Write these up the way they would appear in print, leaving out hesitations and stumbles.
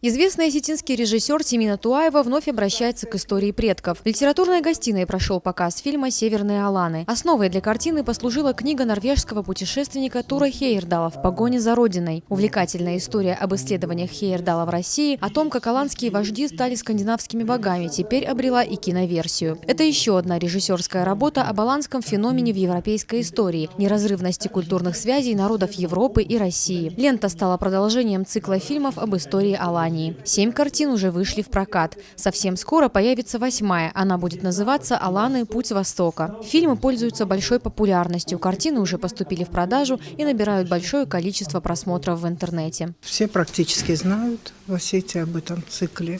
Известный осетинский режиссер Тимина Туаева вновь обращается к истории предков. В литературной гостиной прошел показ фильма «Северные Аланы». Основой для картины послужила книга норвежского путешественника Тура Хейердала «В погоне за Родиной». Увлекательная история об исследованиях Хейердала в России, о том, как аланские вожди стали скандинавскими богами, теперь обрела и киноверсию. Это еще одна режиссерская работа об аланском феномене в европейской истории, неразрывности культурных связей народов Европы и России. Лента стала продолжением цикла фильмов об истории Алании. 7 картин уже вышли в прокат. Совсем скоро появится 8-я. Она будет называться «Аланы. Путь Востока». Фильмы пользуются большой популярностью. Картины уже поступили в продажу и набирают большое количество просмотров в интернете. Все практически знают в Осетии об этом цикле.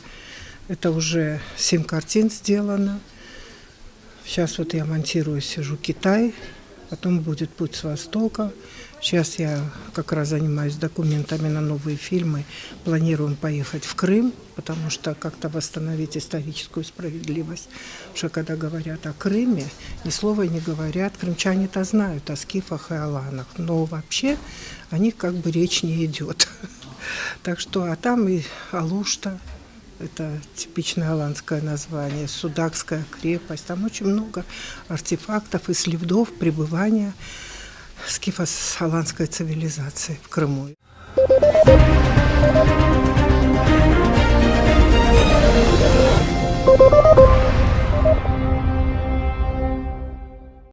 Это уже 7 картин сделано. Сейчас вот я монтирую, сижу Китай. Потом будет «Путь с Востока». Сейчас я как раз занимаюсь документами на новые фильмы. Планируем поехать в Крым, потому что как-то восстановить историческую справедливость. Потому что когда говорят о Крыме, ни слова не говорят. Крымчане-то знают о скифах и аланах, но вообще о них как бы речь не идет. Так что, а там и Алушта. Это типичное аланское название, Судакская крепость. Там очень много артефактов и следов пребывания скифо-аланской цивилизации в Крыму.